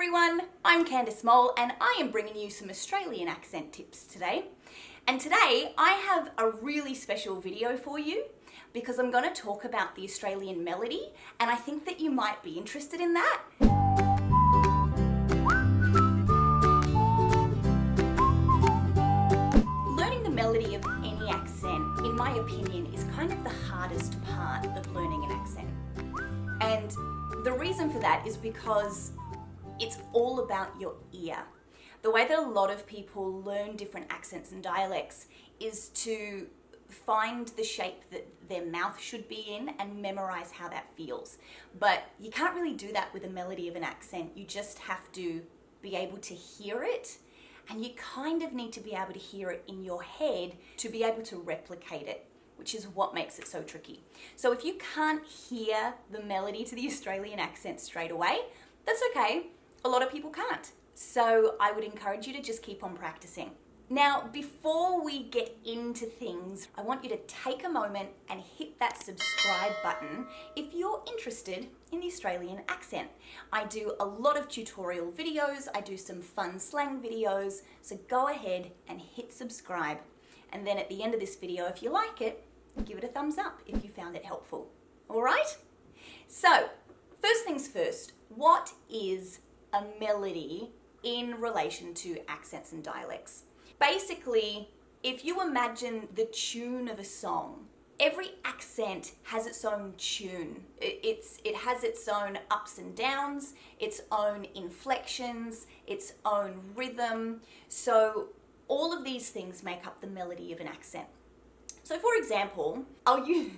everyone, I'm Candice Moll and I am bringing you some Australian accent tips today. And today I have a really special video for you because I'm going to talk about the Australian melody and I think that you might be interested in that. Learning the melody of any accent, in my opinion, is kind of the hardest part of learning an accent. And the reason for that is because it's all about your ear. The way that a lot of people learn different accents and dialects is to find the shape that their mouth should be in and memorize how that feels. But you can't really do that with a melody of an accent. You just have to be able to hear it, and you kind of need to be able to hear it in your head to be able to replicate it, which is what makes it so tricky. So if you can't hear the melody to the Australian accent straight away, that's okay. A lot of people can't. So I would encourage you to just keep on practicing. Now, before we get into things, I want you to take a moment and hit that subscribe button if you're interested in the Australian accent. I do a lot of tutorial videos, I do some fun slang videos, so go ahead and hit subscribe. And then at the end of this video, if you like it, give it a thumbs up if you found it helpful. All right? So, first things first, what is a melody in relation to accents and dialects? Basically, if you imagine the tune of a song, every accent has its own tune. It has its own ups and downs, its own inflections, its own rhythm. So all of these things make up the melody of an accent. So for example, I'll use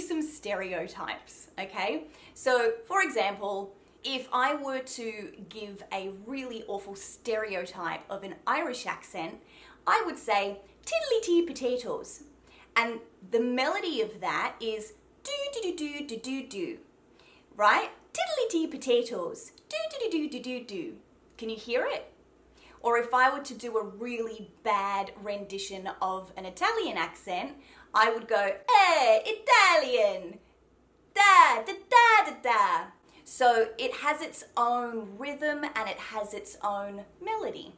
some stereotypes, okay? So for example, if I were to give a really awful stereotype of an Irish accent, I would say tiddly-tee potatoes. And the melody of that is do-do-do-do-do-do-do, right? Tiddly-tee potatoes, do-do-do-do-do-do-do. Can you hear it? Or if I were to do a really bad rendition of an Italian accent, I would go, Italian, da-da-da-da-da. So it has its own rhythm and it has its own melody.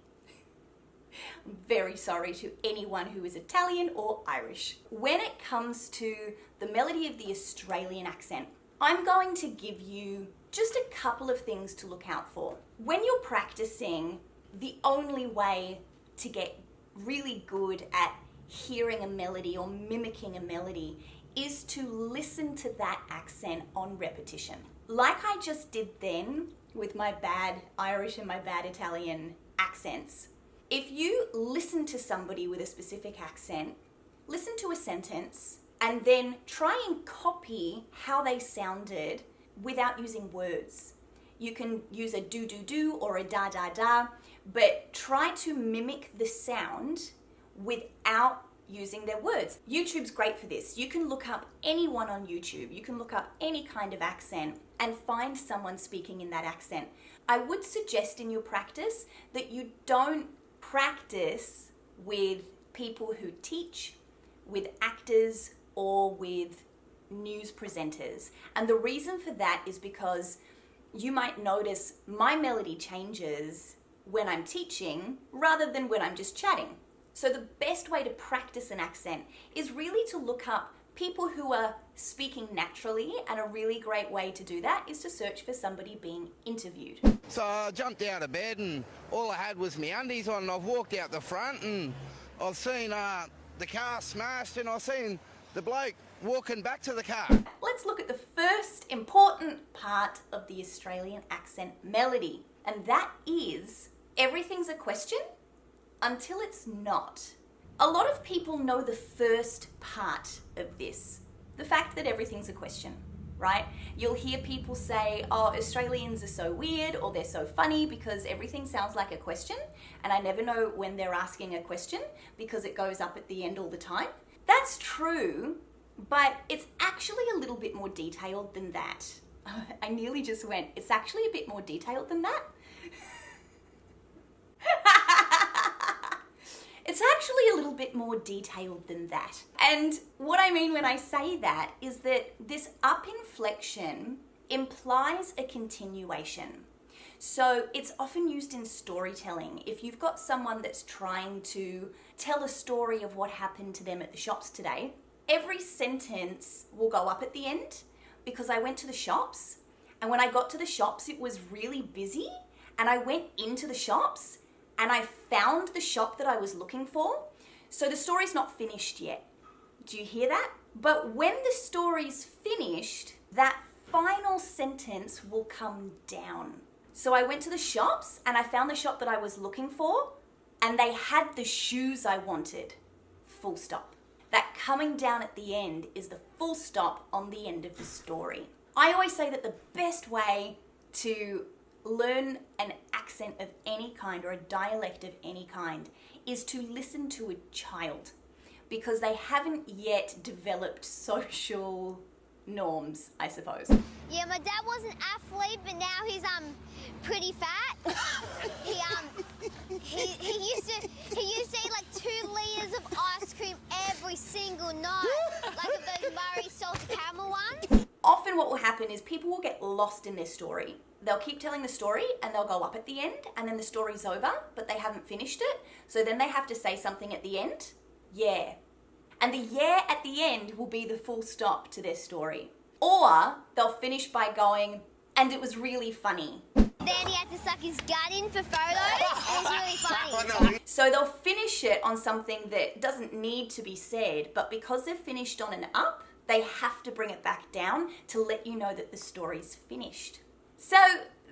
I'm very sorry to anyone who is Italian or Irish. When it comes to the melody of the Australian accent, I'm going to give you just a couple of things to look out for. When you're practicing, the only way to get really good at hearing a melody or mimicking a melody is to listen to that accent on repetition. Like I just did then with my bad Irish and my bad Italian accents, if you listen to somebody with a specific accent, listen to a sentence, and then try and copy how they sounded without using words. You can use a do-do-do or a da-da-da, but try to mimic the sound without using their words. YouTube's great for this. You can look up anyone on YouTube. You can look up any kind of accent and find someone speaking in that accent. I would suggest in your practice that you don't practice with people who teach, with actors, or with news presenters. And the reason for that is because you might notice my melody changes when I'm teaching rather than when I'm just chatting. So the best way to practice an accent is really to look up people who are speaking naturally, and a really great way to do that is to search for somebody being interviewed. So I jumped out of bed and all I had was my undies on, and I've walked out the front and I've seen the car smashed and I've seen the bloke walking back to the car. Let's look at the first important part of the Australian accent melody, and that is everything's a question until it's not. A lot of people know the first part of this, the fact that everything's a question, right? You'll hear people say, oh, Australians are so weird or they're so funny because everything sounds like a question, and I never know when they're asking a question because it goes up at the end all the time. That's true, but it's actually a little bit more detailed than that. I nearly just went, it's actually a bit more detailed than that. It's actually a little bit more detailed than that. And what I mean when I say that is that this up inflection implies a continuation. So it's often used in storytelling. If you've got someone that's trying to tell a story of what happened to them at the shops today, every sentence will go up at the end because I went to the shops, and when I got to the shops, it was really busy, and I went into the shops and I found the shop that I was looking for. So the story's not finished yet. Do you hear that? But when the story's finished, that final sentence will come down. So I went to the shops and I found the shop that I was looking for, and they had the shoes I wanted. Full stop. That coming down at the end is the full stop on the end of the story. I always say that the best way to learn an accent of any kind or a dialect of any kind is to listen to a child, because they haven't yet developed social norms, I suppose. Yeah, my dad was an athlete, but now he's pretty fat. he used to eat like 2 liters of ice cream every single night, like of those Murray salted caramel ones. Often what will happen is people will get lost in their story. They'll keep telling the story and they'll go up at the end, and then the story's over, but they haven't finished it. So then they have to say something at the end. Yeah. And the yeah at the end will be the full stop to their story. Or they'll finish by going, and it was really funny. Then he had to suck his gut in for photos. It was really funny. So they'll finish it on something that doesn't need to be said, but because they've finished on an up, they have to bring it back down to let you know that the story's finished. So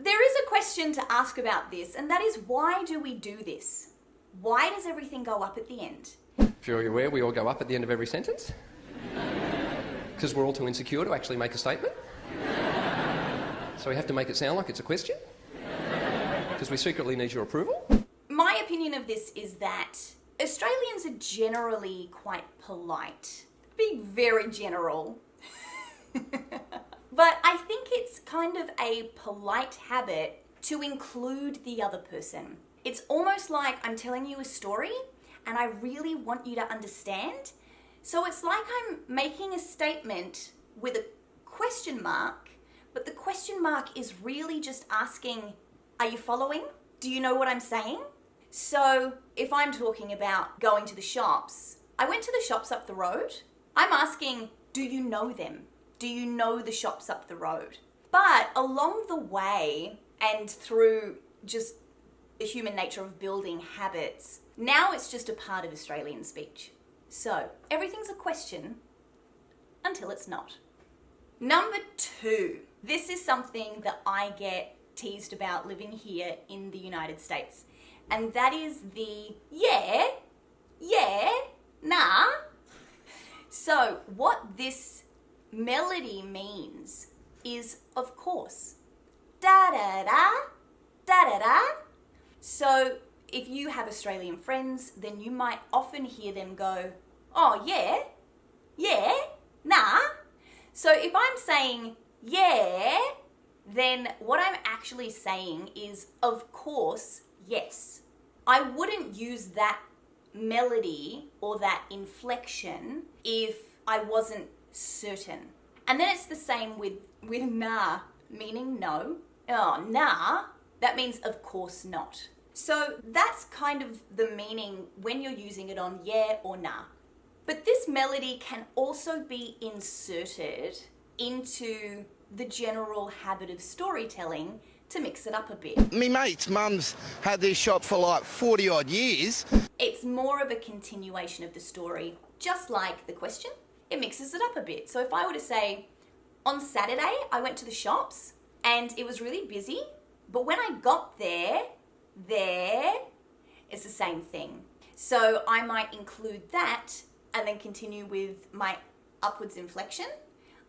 there is a question to ask about this, and that is, why do we do this? Why does everything go up at the end? If you're aware, we all go up at the end of every sentence. Because we're all too insecure to actually make a statement. So we have to make it sound like it's a question. Because we secretly need your approval. My opinion of this is that Australians are generally quite polite. Being very general. But I think it's kind of a polite habit to include the other person. It's almost like I'm telling you a story and I really want you to understand. So it's like I'm making a statement with a question mark, but the question mark is really just asking, are you following? Do you know what I'm saying? So if I'm talking about going to the shops, I went to the shops up the road. I'm asking, do you know them? Do you know the shops up the road? But along the way, and through just the human nature of building habits, now it's just a part of Australian speech. So everything's a question until it's not. Number 2, this is something that I get teased about living here in the United States, and that is the yeah, nah. So what this melody means is, of course, da-da-da, da-da-da. So if you have Australian friends, then you might often hear them go, oh yeah, nah. So if I'm saying yeah, then what I'm actually saying is, of course, yes. I wouldn't use that melody or that inflection if I wasn't certain. And then it's the same with nah, meaning no. Oh, nah, that means of course not. So that's kind of the meaning when you're using it on yeah or nah. But this melody can also be inserted into the general habit of storytelling to mix it up a bit. Me mate's mum's had this shop for like 40 odd years. It's more of a continuation of the story, just like the question. It mixes it up a bit. So if I were to say, on Saturday, I went to the shops and it was really busy, but when I got there, it's the same thing. So I might include that and then continue with my upwards inflection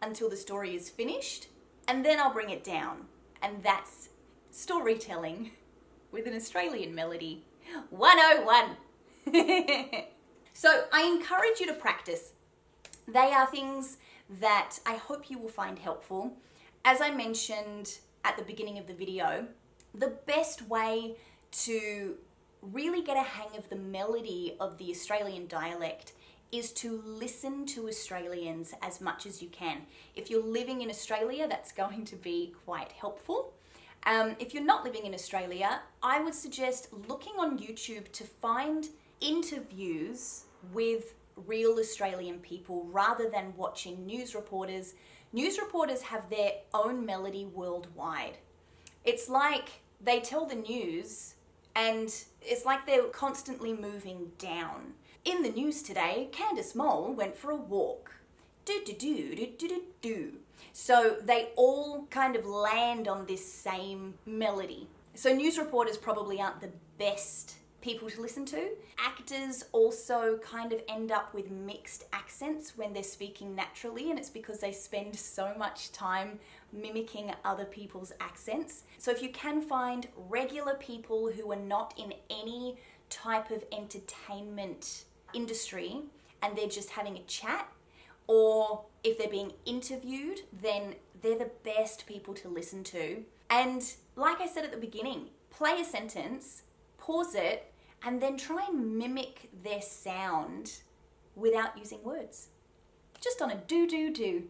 until the story is finished, and then I'll bring it down. And that's storytelling with an Australian melody 101. So I encourage you to practice. They are things that I hope you will find helpful. As I mentioned at the beginning of the video, the best way to really get a hang of the melody of the Australian dialect is to listen to Australians as much as you can. If you're living in Australia, that's going to be quite helpful. If you're not living in Australia, I would suggest looking on YouTube to find interviews with real Australian people rather than watching news reporters. News reporters have their own melody worldwide. It's like they tell the news and it's like they're constantly moving down. In the news today, Candice Moll went for a walk. Do-do-do-do-do-do-do. So they all kind of land on this same melody. So news reporters probably aren't the best people to listen to. Actors also kind of end up with mixed accents when they're speaking naturally, and it's because they spend so much time mimicking other people's accents. So if you can find regular people who are not in any type of entertainment industry and they're just having a chat, or if they're being interviewed, then they're the best people to listen to. And like I said at the beginning, play a sentence, pause it, and then try and mimic their sound without using words. Just on a do-do-do.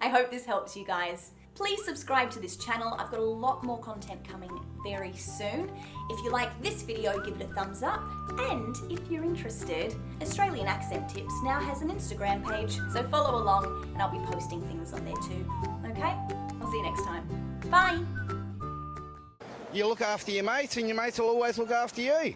I hope this helps you guys. Please subscribe to this channel. I've got a lot more content coming very soon. If you like this video, give it a thumbs up. And if you're interested, Australian Accent Tips now has an Instagram page, so follow along and I'll be posting things on there too. Okay? I'll see you next time. Bye! You look after your mates and your mates will always look after you.